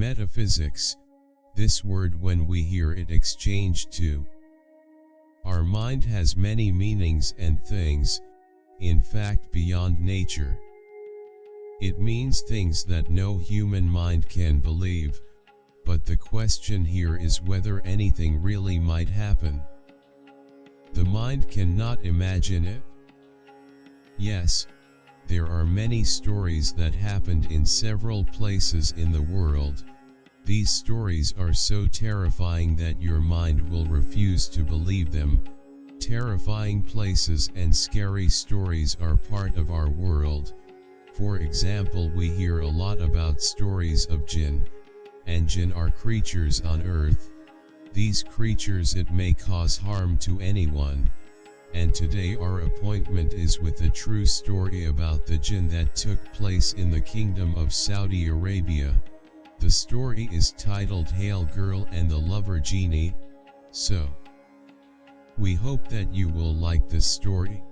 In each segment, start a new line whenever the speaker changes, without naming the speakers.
metaphysics, this word when we hear it exchanged to our mind has many meanings and things, in fact beyond nature. It means things that no human mind can believe, but the question here is whether anything really might happen. The mind cannot imagine it. Yes, there are many stories that happened in several places in the world. These stories are so terrifying that your mind will refuse to believe them. Terrifying places and scary stories are part of our world. For example, we hear a lot about stories of Jinn. And Jinn are creatures on earth. These creatures it may cause harm to anyone. And today our appointment is with a true story about the Jinn that took place in the Kingdom of Saudi Arabia. The story is titled Hail Girl and the Lover Genie. So, we hope that you will like this story.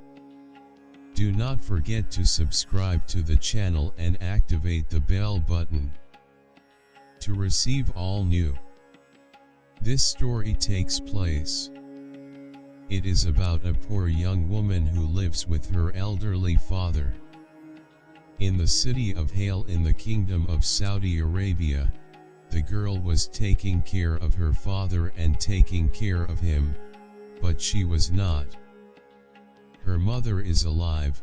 Do not forget to subscribe to the channel and activate the bell button to receive all new. This story takes place. It is about a poor young woman who lives with her elderly father. In the city of Hail in the Kingdom of Saudi Arabia, the girl was taking care of her father and taking care of him, but she was not. Her mother is alive.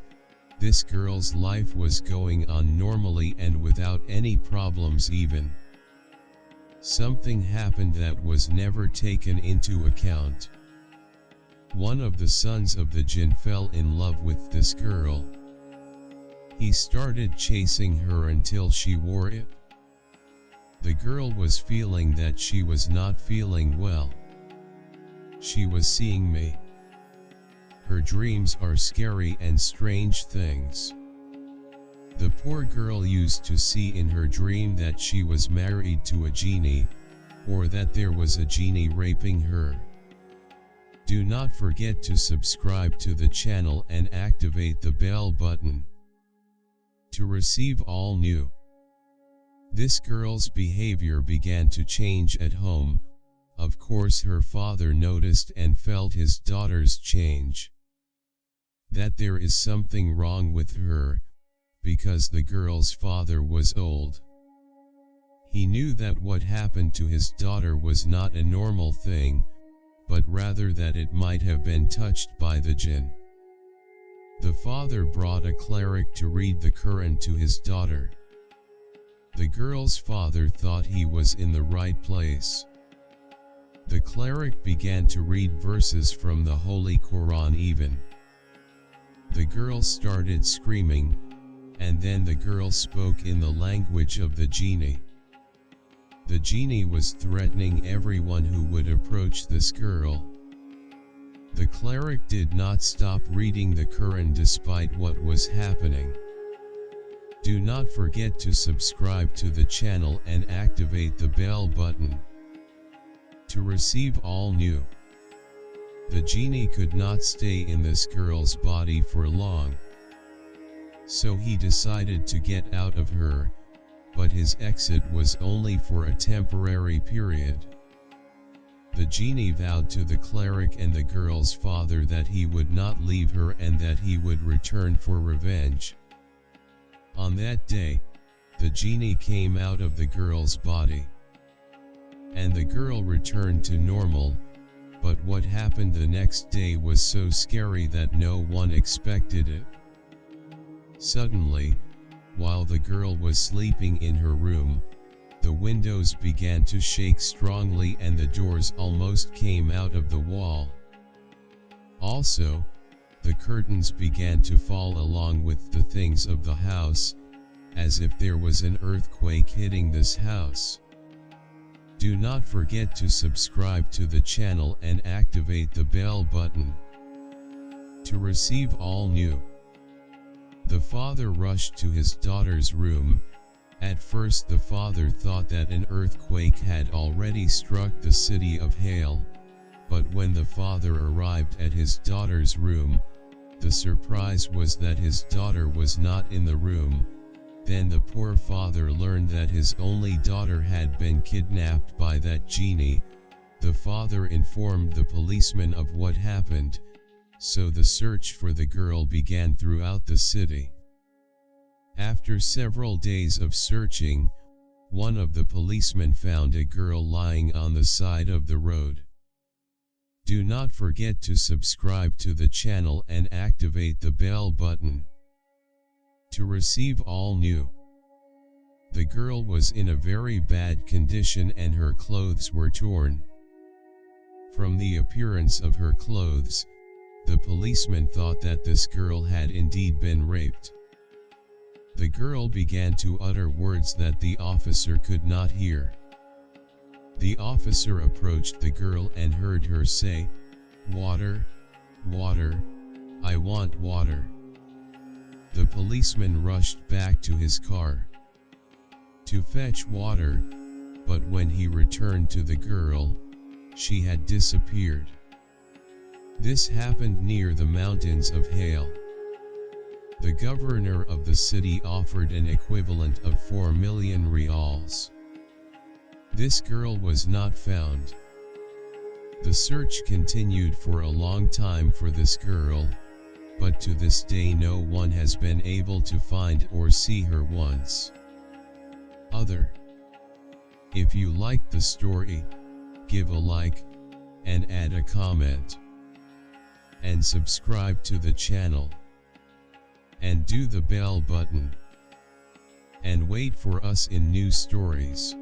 This girl's life was going on normally and without any problems even. Something happened that was never taken into account. One of the sons of the Jinn fell in love with this girl. He started chasing her until she wore it. The girl was feeling that she was not feeling well. She was seeing me. Her dreams are scary and strange things. The poor girl used to see in her dream that she was married to a genie, or that there was a genie raping her. Do not forget to subscribe to the channel and activate the bell button to receive all new. This girl's behavior began to change at home. Of course her father noticed and felt his daughter's change. That there is something wrong with her, because the girl's father was old. He knew that what happened to his daughter was not a normal thing, but rather that it might have been touched by the Jinn. The father brought a cleric to read the Quran to his daughter. The girl's father thought he was in the right place. The cleric began to read verses from the Holy Quran even. The girl started screaming, and then the girl spoke in the language of the genie. The genie was threatening everyone who would approach this girl. The cleric did not stop reading the Quran despite what was happening. Do not forget to subscribe to the channel and activate the bell button to receive all new. The genie could not stay in this girl's body for long. So he decided to get out of her, but his exit was only for a temporary period. The genie vowed to the cleric and the girl's father that he would not leave her and that he would return for revenge. On that day, the genie came out of the girl's body, and the girl returned to normal. But what happened the next day was so scary that no one expected it. Suddenly, while the girl was sleeping in her room, the windows began to shake strongly and the doors almost came out of the wall. Also, the curtains began to fall along with the things of the house, as if there was an earthquake hitting this house. Do not forget to subscribe to the channel and activate the bell button to receive all new. The father rushed to his daughter's room. At first the father thought that an earthquake had already struck the city of Hail, but when the father arrived at his daughter's room, the surprise was that his daughter was not in the room. Then the poor father learned that his only daughter had been kidnapped by that genie. The father informed the policeman of what happened, so the search for the girl began throughout the city. After several days of searching, one of the policemen found a girl lying on the side of the road. Do not forget to subscribe to the channel and activate the bell button to receive all new. The girl was in a very bad condition and her clothes were torn. From the appearance of her clothes, the policeman thought that this girl had indeed been raped. The girl began to utter words that the officer could not hear. The officer approached the girl and heard her say, "Water, water, I want water." The policeman rushed back to his car to fetch water, but when he returned to the girl, she had disappeared. This happened near the mountains of Hale. The governor of the city offered an equivalent of 4 million reals. This girl was not found. The search continued for a long time for this girl, but to this day no one has been able to find or see her once. If you liked the story, give a like, and add a comment. And subscribe to the channel. And do the bell button. And wait for us in new stories.